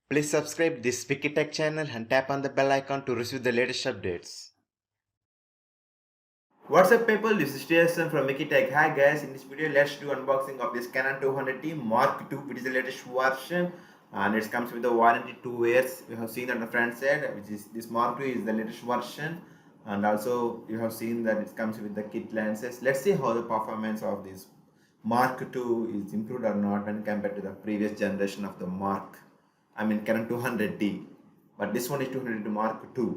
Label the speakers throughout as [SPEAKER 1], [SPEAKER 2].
[SPEAKER 1] Please subscribe this WikiTech channel and tap on the bell icon to receive the latest updates.
[SPEAKER 2] What's up people, this is Jason from WikiTech. Hi guys, in this video let's do unboxing of this Canon 200d Mark II, which is the latest version, and it comes with the warranty 2 years. You have seen on the front side, which is this Mark II is the latest version, and also you have seen that it comes with the kit lenses. Let's see how the performance of this Mark II is improved or not when compared to the previous generation of the Canon 200d, but this one is 200 Mark II,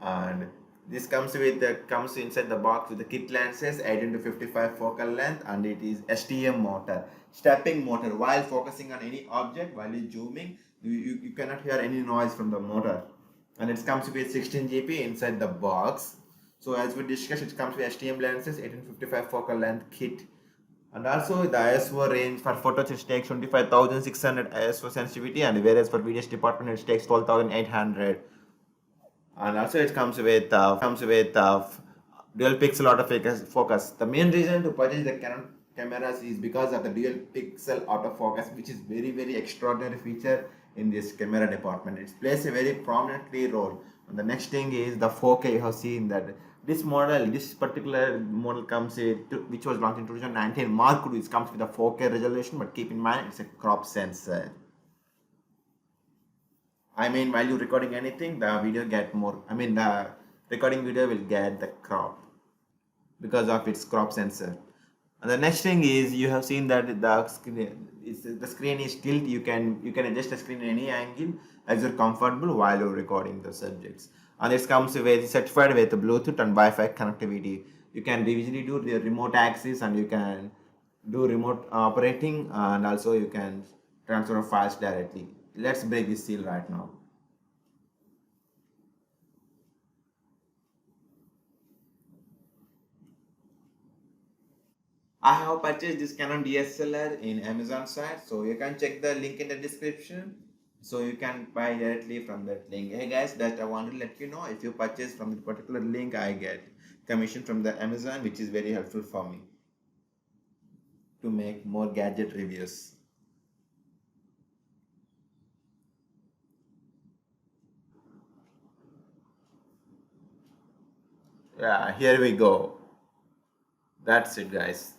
[SPEAKER 2] and this comes inside the box with the kit lenses, 18 to 55 focal length, and it is STM motor, stepping motor. While focusing on any object, while you zooming, you cannot hear any noise from the motor, and it comes with 16 GB inside the box. So as we discussed, it comes with STM lenses, 1855 focal length kit, and also the ISO range for photos it takes 25,600 ISO sensitivity, and whereas for videos department it takes 12,800. And also it comes with dual pixel autofocus. The main reason to purchase the Canon cameras is because of the dual pixel autofocus, which is very extraordinary feature in this camera department. It plays a very prominently role. And the next thing is the 4K. You have seen that this particular model comes which was launched in 2019 Mark II. It comes with a 4K resolution, but keep in mind it's a crop sensor. While you're recording anything, the video get more. The recording video will get the crop because of its crop sensor. And the next thing is you have seen that the screen is tilt. You can adjust the screen in any angle as you're comfortable while you're recording the subjects. And it comes with certified with Bluetooth and Wi-Fi connectivity. You can easily do the remote access, and you can do remote operating, and also you can transfer files directly. Let's break this seal right now. I have purchased this Canon DSLR in Amazon site, so you can check the link in the description. So you can buy directly from that link. Hey guys, that I want to let you know, if you purchase from the particular link, I get commission from the Amazon, which is very helpful for me to make more gadget reviews. Yeah, here we go. That's it, guys.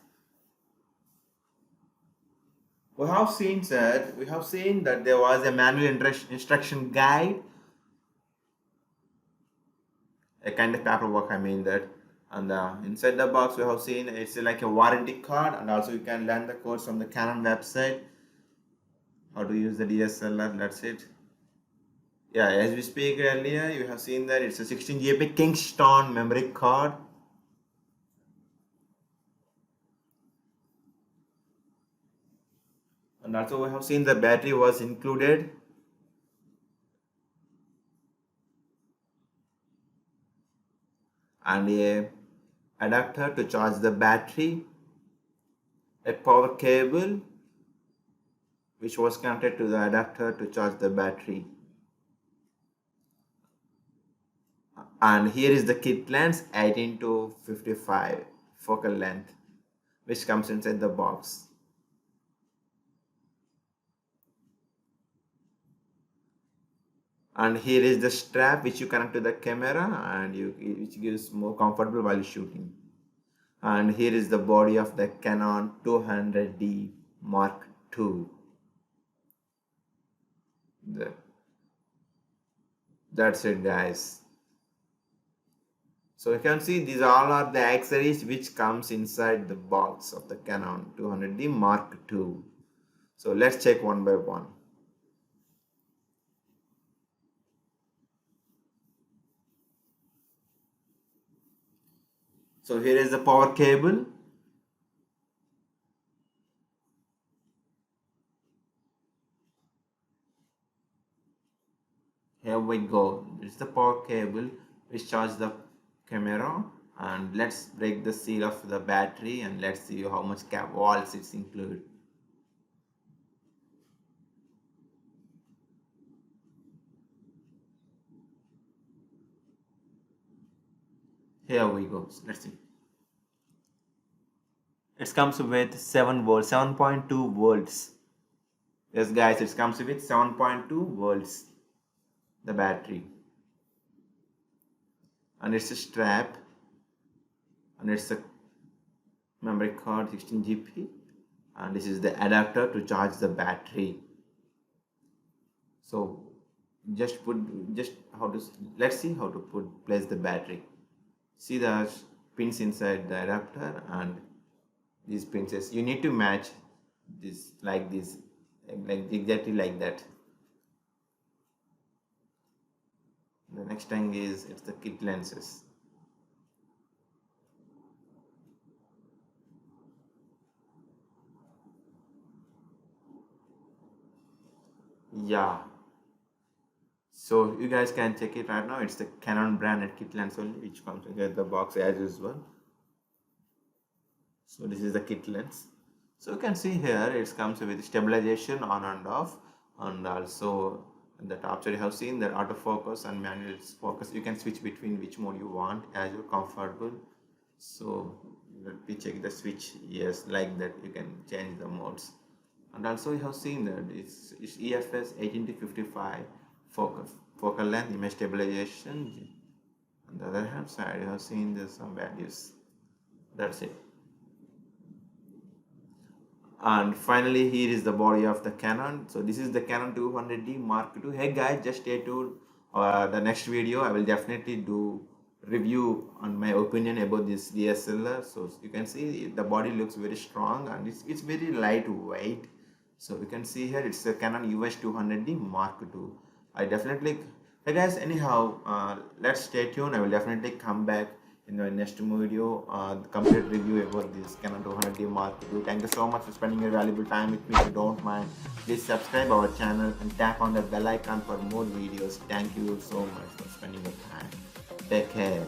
[SPEAKER 2] We have seen that there was a manual instruction guide, a kind of paperwork, that. And inside the box we have seen it's like a warranty card, and also you can learn the codes from the Canon website, how to use the DSLR. That's it. Yeah, as we speak earlier, you have seen that it's a 16 GB Kingston memory card. And also we have seen the battery was included, and a adapter to charge the battery, a power cable which was connected to the adapter to charge the battery. And here is the kit lens, 18 to 55 focal length, which comes inside the box. And here is the strap which you connect to the camera, and which gives more comfortable while shooting. And here is the body of the Canon 200d Mark II. That's it, guys. So you can see these all are the accessories which comes inside the box of the Canon 200d Mark II. So let's check one by one. So here is the power cable. Here we go. This is the power cable which charges the camera. And let's break the seal of the battery, and let's see how much volts it's include. Here we go. So let's see. It comes with 7 volts, 7.2 volts. Yes guys, it comes with 7.2 volts the battery, and it's a strap, and it's a memory card 16 GB, and this is the adapter to charge the battery. So just how to, let's see how to place the battery. See the pins inside the adapter, and these pins, you need to match this like this, like exactly like that. The next thing is it's the kit lenses. Yeah, so you guys can check it right now. It's the Canon branded kit lens only, which comes with the box as usual. So this is the kit lens. So you can see here it comes with stabilization on and off, and also in the top side you have seen that autofocus and manual focus. You can switch between which mode you want as you're comfortable. So let me check the switch. Yes, like that you can change the modes. And also you have seen that it's EFS 18 to 55 focal length, image stabilization. On the other hand side you have seen there's some values. That's it. And finally here is the body of the Canon. So this is the Canon 200D Mark II. Hey guys, just stay tuned. The next video I will definitely do review on my opinion about this DSLR. So you can see the body looks very strong, and it's very lightweight. So you can see here it's the Canon US 200D Mark II. I definitely, hey guys, anyhow, let's stay tuned. I will definitely come back in the next video, the complete review about this Canon 200D Mark II. Thank you so much for spending your valuable time with me. If you don't mind, please subscribe our channel and tap on the bell icon for more videos. Thank you so much for spending your time. Take care.